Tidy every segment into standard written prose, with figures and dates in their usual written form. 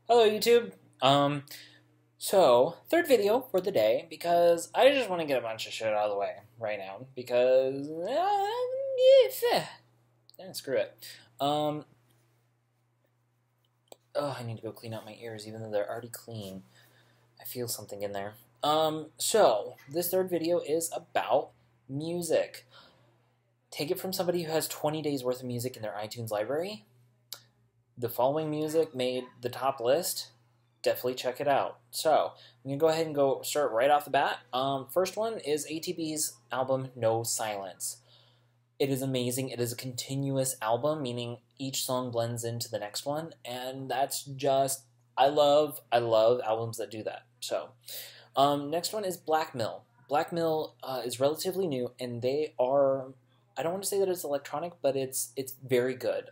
Hello, YouTube. Third video for the day because I just want to get a bunch of shit out of the way right now because screw it. I need to go clean out my ears, even though they're already clean. I feel something in there. This third video is about music. Take it from somebody who has 20 days worth of music in their iTunes library. The following music made the top list. Definitely check it out. So, I'm going to go ahead and start right off the bat. First one is ATB's album, No Silence. It is amazing. It is a continuous album, meaning each song blends into the next one, and that's just, I love albums that do that. So, next one is Black Mill. Black Mill is relatively new, and they are, I don't want to say that it's electronic, but it's very good.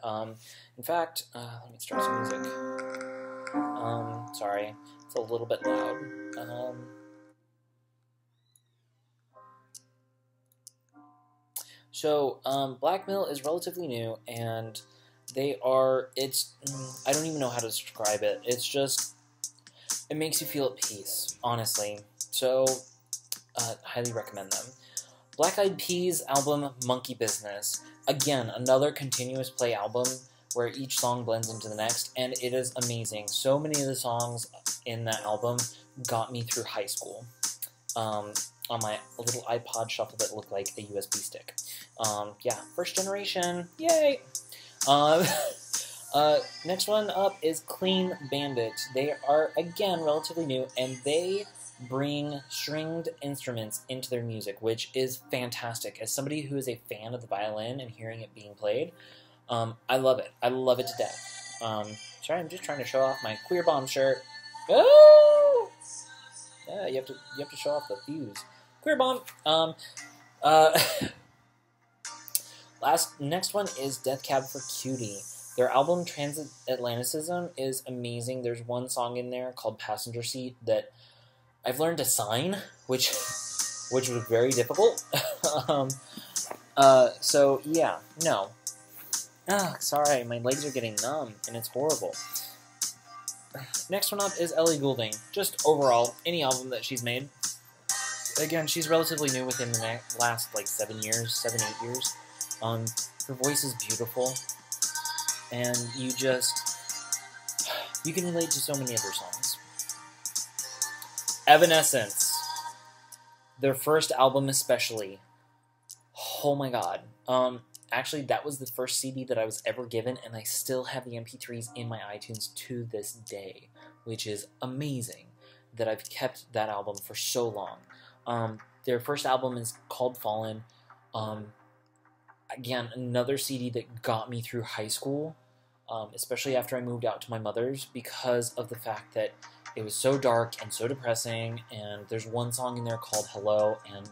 In fact, let me start some music. Sorry, it's a little bit loud. Black Mill is relatively new, and I don't even know how to describe it. It's just, it makes you feel at peace, honestly. So, highly recommend them. Black Eyed Peas album, Monkey Business. Again, another continuous play album where each song blends into the next, and it is amazing. So many of the songs in that album got me through high school. On my little iPod Shuffle that looked like a USB stick. Yeah, first generation, yay! Next one up is Clean Bandit. They are, again, relatively new, and they bring stringed instruments into their music, which is fantastic. As somebody who is a fan of the violin and hearing it being played, I love it. I love it to death. Sorry, I'm just trying to show off my Queer Bomb shirt. Oh! Yeah, you have to show off the fuse. Queer Bomb. Next one is Death Cab for Cutie. Their album Transatlanticism is amazing. There's one song in there called Passenger Seat that I've learned to sign, which was very difficult. So yeah, no. Sorry, my legs are getting numb, and it's horrible. Next one up is Ellie Goulding. Just overall, any album that she's made. Again, she's relatively new within the last, 7, 8 years. Her voice is beautiful, and you can relate to so many of her songs. Evanescence. Their first album especially. Oh my god. Actually, that was the first CD that I was ever given, and I still have the MP3s in my iTunes to this day, which is amazing that I've kept that album for so long. Their first album is called Fallen. Again, another CD that got me through high school, especially after I moved out to my mother's, because of the fact that it was so dark and so depressing, and there's one song in there called Hello, and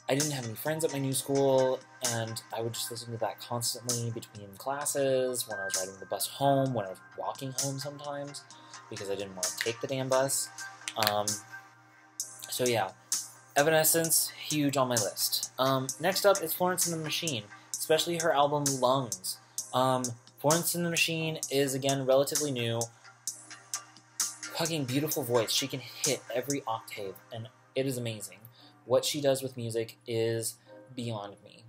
I didn't have any friends at my new school, and I would just listen to that constantly between classes, when I was riding the bus home, when I was walking home sometimes, because I didn't want to take the damn bus. So yeah, Evanescence, huge on my list. Next up is Florence and the Machine, especially her album Lungs. Florence and the Machine is, again, relatively new. Fucking beautiful voice. She can hit every octave, and it is amazing. What she does with music is beyond me.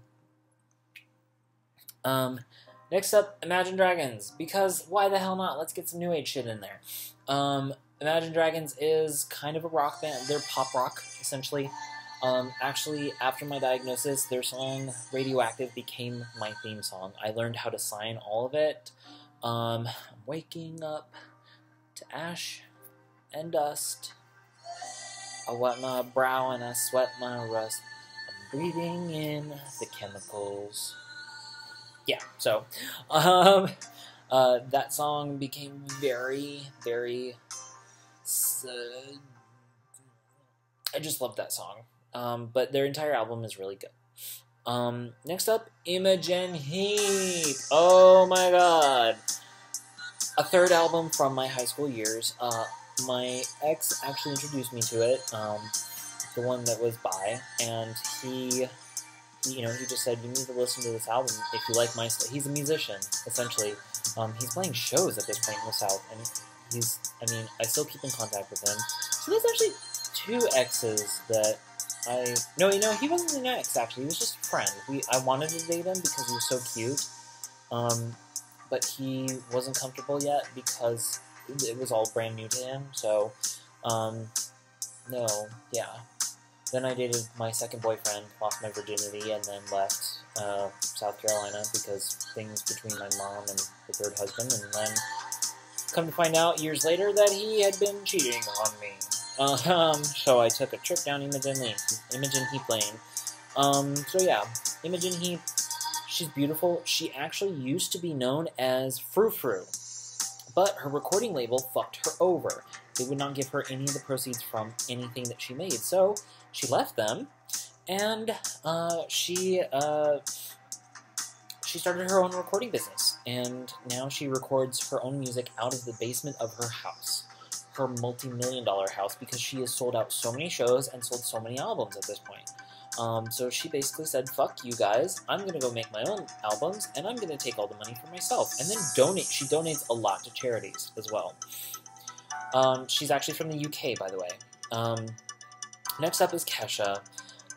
Next up, Imagine Dragons, because why the hell not? Let's get some new age shit in there. Imagine Dragons is kind of a rock band. They're pop rock, essentially. Actually, after my diagnosis, their song Radioactive became my theme song. I learned how to sign all of it. I'm waking up to ash and dust. I wet my brow and I sweat my rust. I'm breathing in the chemicals. Yeah, so, that song became very, very, I just love that song. But their entire album is really good. Next up, Imogen Heap. Oh my god. A third album from my high school years. My ex actually introduced me to it, the one that was by, and he just said, you need to listen to this album if you like my stuff. He's a musician, essentially. He's playing shows at this point in the South, and I mean, I still keep in contact with him. So there's actually 2 exes that no, he wasn't an ex, actually. He was just a friend. I wanted to date him because he was so cute. But he wasn't comfortable yet because it was all brand new to him. So, no, yeah. Then I dated my second boyfriend, lost my virginity, and then left South Carolina because things between my mom and the third husband, and then come to find out years later that he had been cheating on me. So I took a trip down Imogen Heap Lane. So yeah, Imogen Heap, she's beautiful. She actually used to be known as Frou Frou, but her recording label fucked her over. They would not give her any of the proceeds from anything that she made, so she left them, and she started her own recording business, and now she records her own music out of the basement of her house, her multi-million-dollar house, because she has sold out so many shows and sold so many albums at this point. So she basically said, fuck you guys, I'm going to go make my own albums, and I'm going to take all the money for myself, and then donate. She donates a lot to charities as well. She's actually from the UK, by the way. Next up is Kesha.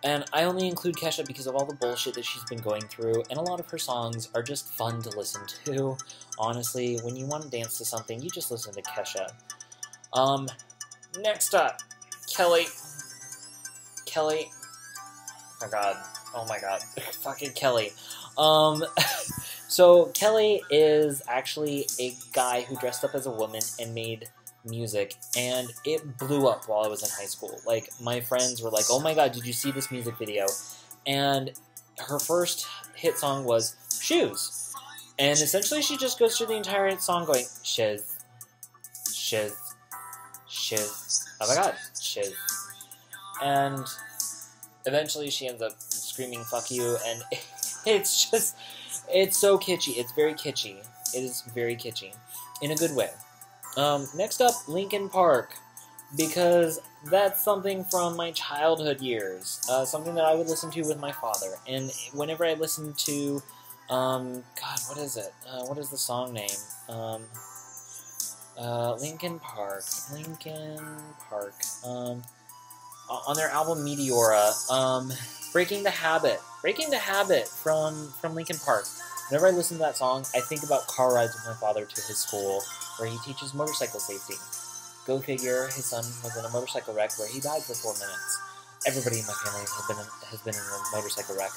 And I only include Kesha because of all the bullshit that she's been going through, and a lot of her songs are just fun to listen to. Honestly, when you want to dance to something, you just listen to Kesha. Next up, Kelly. Oh my god. Fucking Kelly. So Kelly is actually a guy who dressed up as a woman and made music, and it blew up while I was in high school. Like, my friends were like, oh my god, did you see this music video? And her first hit song was Shoes. And essentially she just goes through the entire hit song going, shiz, shiz, shiz, oh my god, shiz. And eventually she ends up screaming fuck you, and it's just, it's so kitschy. It's very kitschy. It is very kitschy. In a good way. Next up, Linkin Park, because that's something from my childhood years, something that I would listen to with my father, and whenever I listen to, God, what is it? What is the song name? Linkin Park, on their album Meteora, Breaking the Habit from Linkin Park. Whenever I listen to that song, I think about car rides with my father to his school, where he teaches motorcycle safety. Go figure, his son was in a motorcycle wreck where he died for 4 minutes. Everybody in my family has been in a motorcycle wreck.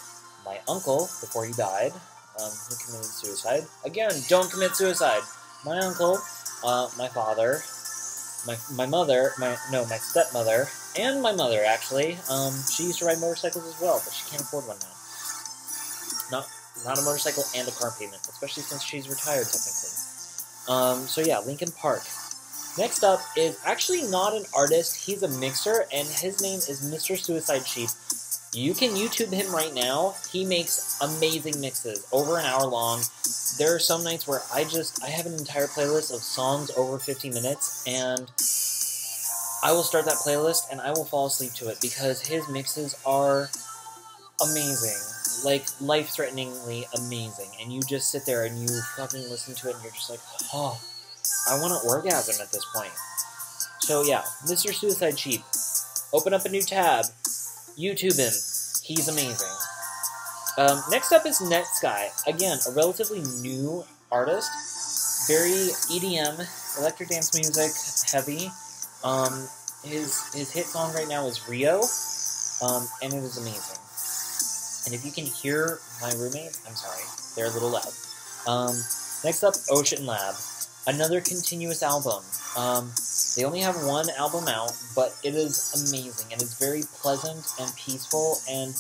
My uncle, before he died, he committed suicide. Again, don't commit suicide. My uncle, my father, my mother, my stepmother, and my mother, actually, she used to ride motorcycles as well, but she can't afford one now. Not a motorcycle and a car payment, especially since she's retired, technically. So yeah, Linkin Park. Next up is actually not an artist, he's a mixer, and his name is Mr. Suicide Sheep. You can YouTube him right now. He makes amazing mixes, over an hour long. There are some nights where I have an entire playlist of songs over 50 minutes, and I will start that playlist and I will fall asleep to it because his mixes are amazing. Like, life-threateningly amazing. And you just sit there and you fucking listen to it and you're just like, oh, I want an orgasm at this point. So yeah, Mr. Suicide Sheep. Open up a new tab. YouTube him. He's amazing. Next up is Netsky. Again, a relatively new artist. Very EDM, electric dance music, heavy. His hit song right now is Rio, and it is amazing. And if you can hear my roommate, I'm sorry, they're a little loud. Next up, Ocean Lab. Another continuous album. They only have one album out, but it is amazing, and it's very pleasant and peaceful, and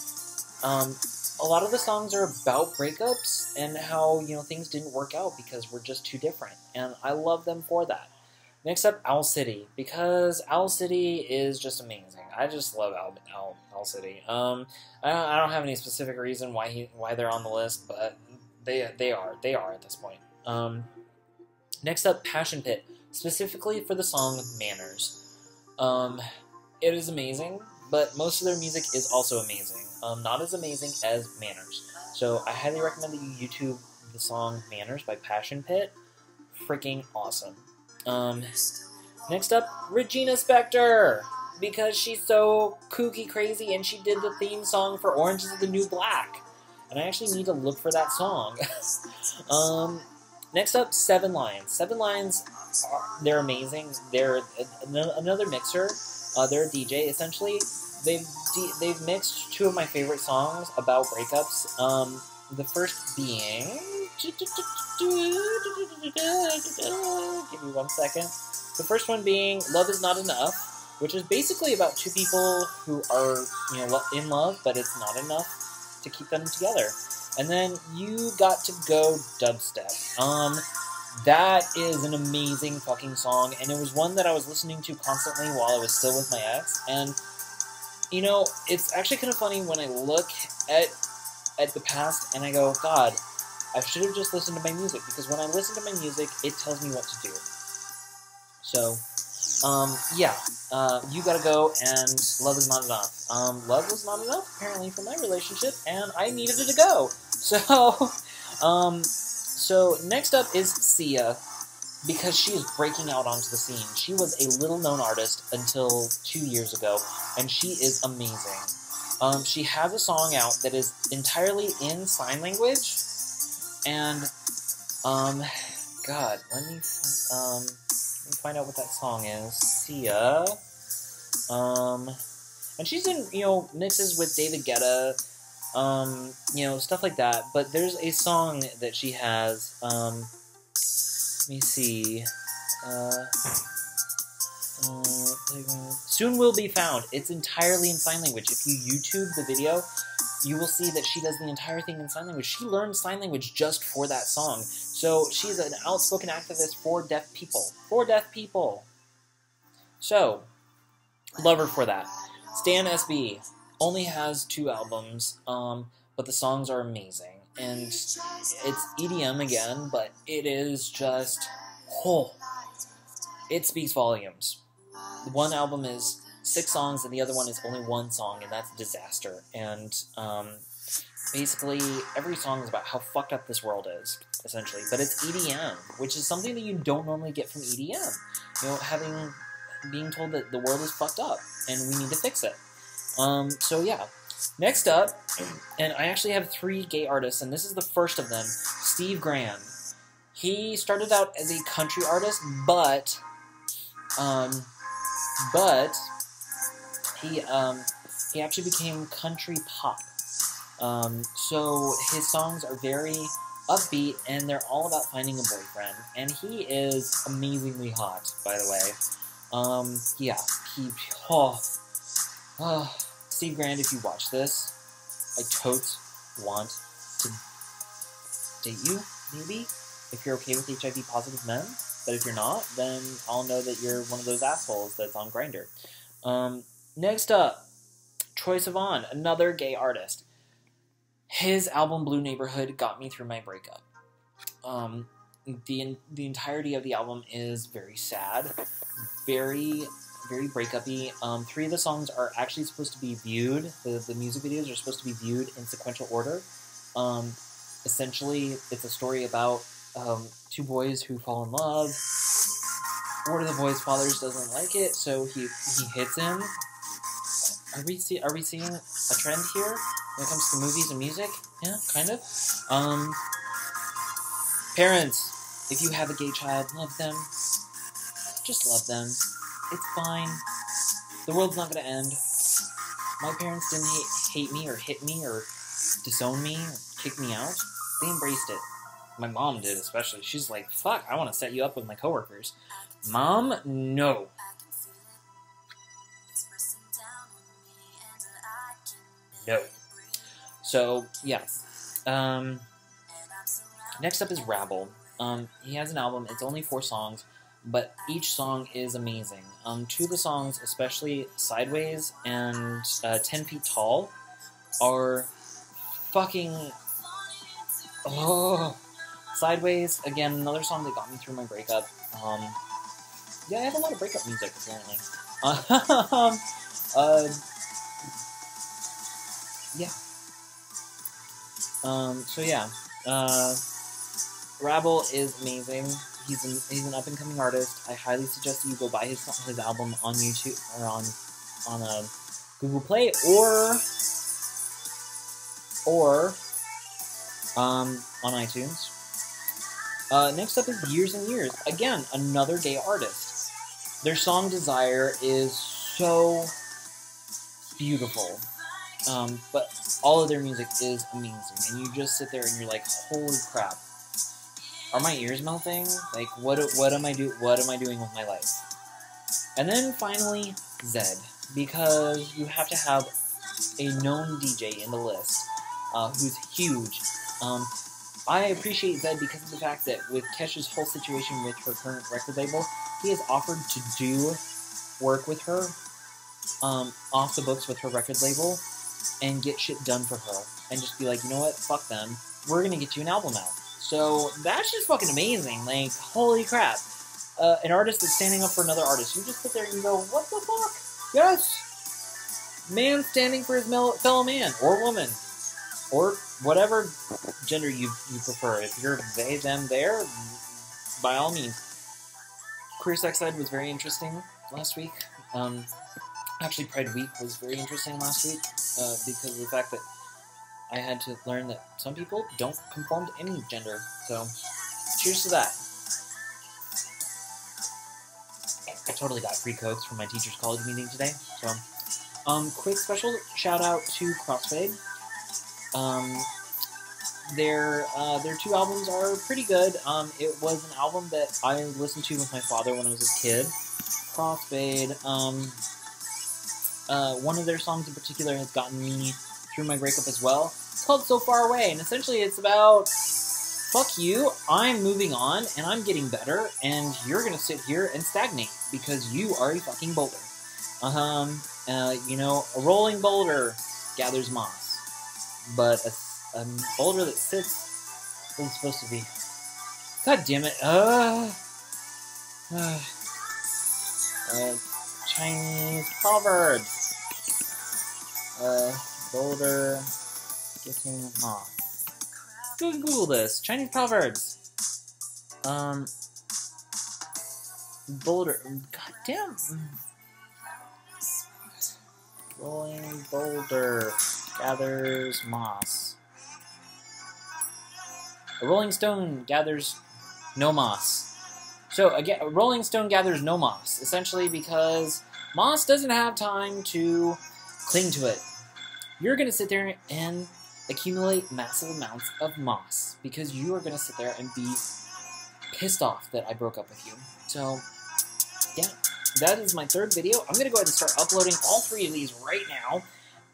a lot of the songs are about breakups and how, things didn't work out because we're just too different, and I love them for that. Next up, Owl City, because Owl City is just amazing. I just love Owl City. I don't have any specific reason why they're on the list, but they are at this point. Next up, Passion Pit, specifically for the song Manners. It is amazing, but most of their music is also amazing. Not as amazing as Manners. So I highly recommend that you YouTube the song Manners by Passion Pit. Freaking awesome. Next up, Regina Spektor, because she's so kooky crazy and she did the theme song for Orange is the New Black. And I actually need to look for that song. Next up, Seven Lions. Seven Lions, they're amazing. They're another mixer. They're a DJ, essentially. They've mixed two of my favorite songs about breakups. The first being... Give me 1 second. The first one being Love Is Not Enough, which is basically about two people who are, in love, but it's not enough to keep them together. And then You Got to Go Dubstep. That is an amazing fucking song, and it was one that I was listening to constantly while I was still with my ex. And it's actually kind of funny when I look at the past and I go, God, I should have just listened to my music, because when I listen to my music, it tells me what to do. So, You Gotta Go and Love Is Not Enough. Love was not enough, apparently, for my relationship, and I needed it to go. So next up is Sia, because she is breaking out onto the scene. She was a little-known artist until 2 years ago, and she is amazing. She has a song out that is entirely in sign language, and, God, let me find out what that song is. Sia. And she's in, mixes with David Guetta, stuff like that. But there's a song that she has, let me see, Soon Will Be Found. It's entirely in sign language. If you YouTube the video, you will see that she does the entire thing in sign language. She learned sign language just for that song. So she's an outspoken activist for deaf people. For deaf people. So, love her for that. Stan SB only has 2 albums, but the songs are amazing. And it's EDM again, but it is just... it speaks volumes. One album is 6 songs, and the other one is only 1 song, and that's Disaster. And basically, every song is about how fucked up this world is, essentially. But it's EDM, which is something that you don't normally get from EDM. Being told that the world is fucked up, and we need to fix it. So yeah. Next up, and I actually have 3 gay artists, and this is the first of them, Steve Grand. He started out as a country artist, but he actually became country pop. So his songs are very upbeat, and they're all about finding a boyfriend. And he is amazingly hot, by the way. Steve Grand, if you watch this, I totes want to date you, maybe? If you're okay with HIV-positive men. But if you're not, then I'll know that you're one of those assholes that's on Grindr. Next up, Troye Sivan, another gay artist. His album Blue Neighborhood got me through my breakup. The entirety of the album is very sad, very, very breakup-y. 3 of the songs are actually supposed to be viewed, the music videos are supposed to be viewed in sequential order. Essentially, it's a story about 2 boys who fall in love. One of the boys' fathers doesn't like it, so he hits him. Are we seeing a trend here when it comes to movies and music? Yeah, kind of. Parents, if you have a gay child, love them. Just love them. It's fine. The world's not gonna end. My parents didn't hate me or hit me or disown me or kick me out. They embraced it. My mom did, especially. She's like, fuck, I want to set you up with my coworkers. Mom, no. No. So, yeah. Next up is Rabble. He has an album. It's only 4 songs, but each song is amazing. 2 of the songs, especially Sideways and 10 Feet Tall, are fucking... Sideways, again, another song that got me through my breakup. Yeah, I have a lot of breakup music, apparently. Yeah. So yeah. Rabble is amazing. He's an up and coming artist. I highly suggest that you go buy his album on YouTube or on Google Play or on iTunes. Next up is Years and Years. Again, another gay artist. Their song Desire is so beautiful. But all of their music is amazing. And you just sit there and you're like, holy crap. Are my ears melting? Like, what am I doing with my life? And then finally, Zedd. Because you have to have a known DJ in the list who's huge. I appreciate Zedd because of the fact that with Kesha's whole situation with her current record label, he has offered to do work with her off the books with her record label and get shit done for her. And just be like, you know what? Fuck them. We're going to get you an album out. So that's just fucking amazing. Like, holy crap. An artist that's standing up for another artist. You just sit there and you go, what the fuck? Yes! Man standing for his fellow man or woman. Or whatever gender you prefer. If you're they, them, there, by all means. Queer Sex Ed was very interesting last week. Actually, Pride Week was very interesting last week because of the fact that I had to learn that some people don't conform to any gender. So, cheers to that. I totally got free coats from my teacher's college meeting today. So, quick special shout out to Crossfade. Their two albums are pretty good. It was an album that I listened to with my father when I was a kid. Crossfade. One of their songs in particular has gotten me through my breakup as well. It's called So Far Away, and essentially it's about, fuck you, I'm moving on, and I'm getting better, and you're gonna sit here and stagnate, because you are a fucking boulder. You know, a rolling boulder gathers moss, but a boulder that sits isn't supposed to be. God damn it, Chinese proverbs. Boulder getting moss. Google this. Chinese proverbs. Boulder. God damn. Rolling boulder gathers moss. A rolling stone gathers no moss. So again, a rolling stone gathers no moss, essentially because moss doesn't have time to cling to it. You're going to sit there and accumulate massive amounts of moss because you are going to sit there and be pissed off that I broke up with you. So, yeah, that is my third video. I'm going to go ahead and start uploading all three of these right now.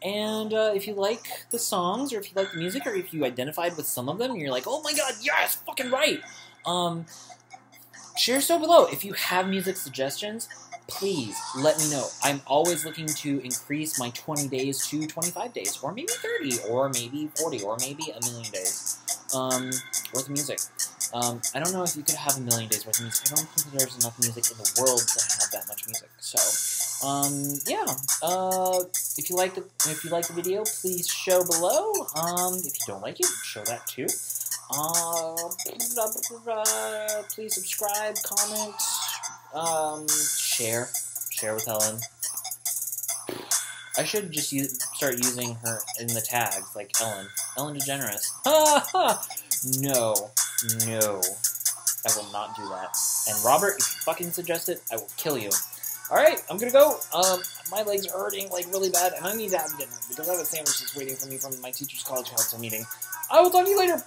And if you like the songs, or if you like the music, or if you identified with some of them, and you're like, oh my god, yes, fucking right! Share so below. If you have music suggestions, please let me know. I'm always looking to increase my 20 days to 25 days, or maybe 30, or maybe 40, or maybe a million days worth of music. I don't know if you could have a million days worth of music. I don't think there's enough music in the world to have that much music. So, yeah. If you like the video, please show below. If you don't like it, show that too. Please subscribe, comment, share with Ellen. I should just start using her in the tags, like Ellen DeGeneres. No, I will not do that. And Robert, if you fucking suggest it, I will kill you. Alright, I'm gonna go. My legs are hurting, like, really bad, and I need to have dinner, because I have a sandwich that's waiting for me from my teacher's college council meeting. I will talk to you later, bye!